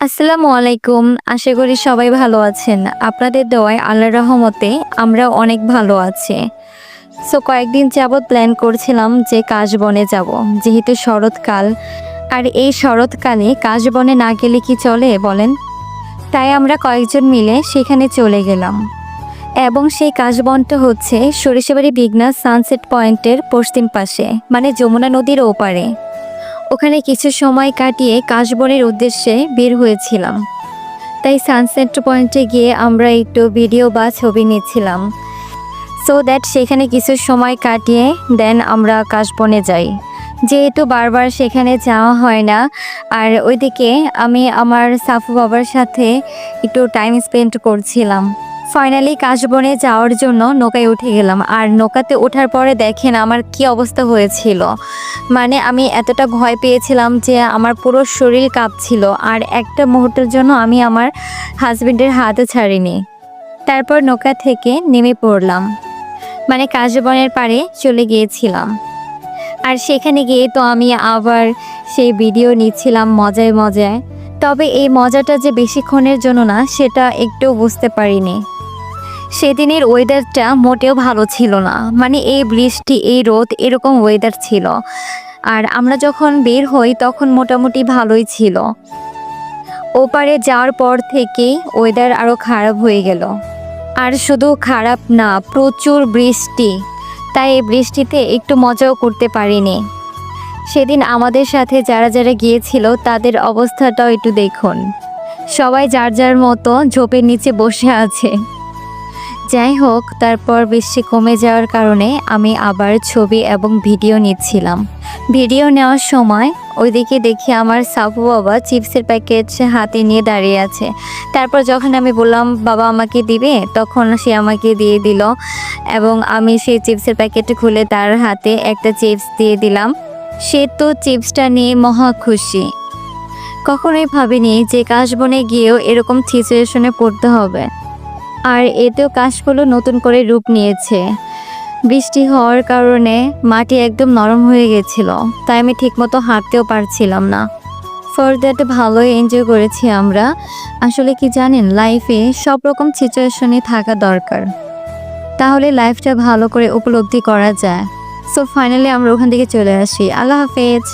আসসালামু আলাইকুম। আশা করি সবাই ভালো আছেন। আপনাদের দোয়ায় আল্লাহর রহমতে আমরা অনেক ভালো আছি। কয়েকদিন যাবৎ প্ল্যান করছিলাম যে কাশবনে যাব। যেহেতু শরৎকাল, আর এই শরৎকালে কাশবনে না গেলে কি চলে বলেন? তাই আমরা কয়েকজন মিলে সেখানে চলে গেলাম। এবং সেই কাশবনটা হচ্ছে সরিষাবাড়ি বিগনাস সানসেট পয়েন্টের পশ্চিম পাশে, মানে যমুনা নদীর ওপারে। ওখানে কিছু সময় কাটিয়ে কাশবনের উদ্দেশ্যে বের হয়েছিলাম। তাই সানসেট পয়েন্টে গিয়ে আমরা একটু ভিডিও বা ছবি নিচ্ছিলাম, সো দ্যাট সেখানে কিছু সময় কাটিয়ে দেন আমরা কাশবনে যাই। যেহেতু বারবার সেখানে যাওয়া হয় না, আর ওইদিকে আমি আমার সাফু বাবার সাথে একটু টাইম স্পেন্ড করছিলাম। ফাইনালি কাশবনে যাওয়ার জন্য নৌকায় উঠে গেলাম। আর নৌকাতে ওঠার পরে দেখেন আমার কি অবস্থা হয়েছিল। মানে আমি এতটা ভয় পেয়েছিলাম যে আমার পুরো শরীর কাঁপছিল, আর একটা মুহূর্তের জন্য আমি আমার হাজবেন্ডের হাতও ছাড়িনি। তারপর নৌকা থেকে নেমে পড়লাম, মানে কাশবনের পাড়ে চলে গিয়েছিলাম। আর সেখানে গিয়ে তো আমি আবার সেই ভিডিও নিচ্ছিলাম মজায় মজায়। তবে এই মজাটা যে বেশিক্ষণের জন্য না, সেটা একটু বুঝতে পারিনি। সেদিনের ওয়েদারটা মোটেও ভালো ছিল না, মানে এই বৃষ্টি এই রোদ এরকম ওয়েদার ছিল। আর আমরা যখন বের হই তখন মোটামুটি ভালোই ছিল। ওপারে যাওয়ার পর থেকেই ওয়েদার আরও খারাপ হয়ে গেল। আর শুধু খারাপ না, প্রচুর বৃষ্টি। তাই এই বৃষ্টিতে একটু মজাও করতে পারিনি। সেদিন আমাদের সাথে যারা যারা গিয়েছিল তাদের অবস্থাটাও একটু দেখুন। সবাই যার যার মতো ঝোপের নিচে বসে আছে। যাই হোক, তারপর বৃষ্টি কমে যাওয়ার কারণে আমি আবার ছবি এবং ভিডিও নিচ্ছিলাম। ভিডিও নেওয়ার সময় ওইদিকে দেখি আমার সাফু বাবা চিপসের প্যাকেট হাতে নিয়ে দাঁড়িয়ে আছে। তারপর যখন আমি বললাম বাবা আমাকে দিবে, তখন সে আমাকে দিয়ে দিল এবং আমি সেই চিপসের প্যাকেট খুলে তার হাতে একটা চিপস দিয়ে দিলাম। সে তো চিপসটা নিয়ে মহা খুশি। কখনোই ভাবিনি যে কাশবনে গিয়েও এরকম সিচুয়েশনে পড়তে হবে। আর এতেও কাশফুলও নতুন করে রূপ নিয়েছে। বৃষ্টি হওয়ার কারণে মাটি একদম নরম হয়ে গেছিল, তাই আমি ঠিকমতো হাঁটতেও পারছিলাম না। ফর দ্যাট ভালোই এনজয় করেছি আমরা। আসলে কি জানেন, লাইফে সব রকম সিচুয়েশনে থাকা দরকার, তাহলে লাইফটা ভালো করে উপলব্ধি করা যায়। সো ফাইনালি আমরা ওখান থেকে চলে আসি। আল্লাহ হাফেজ।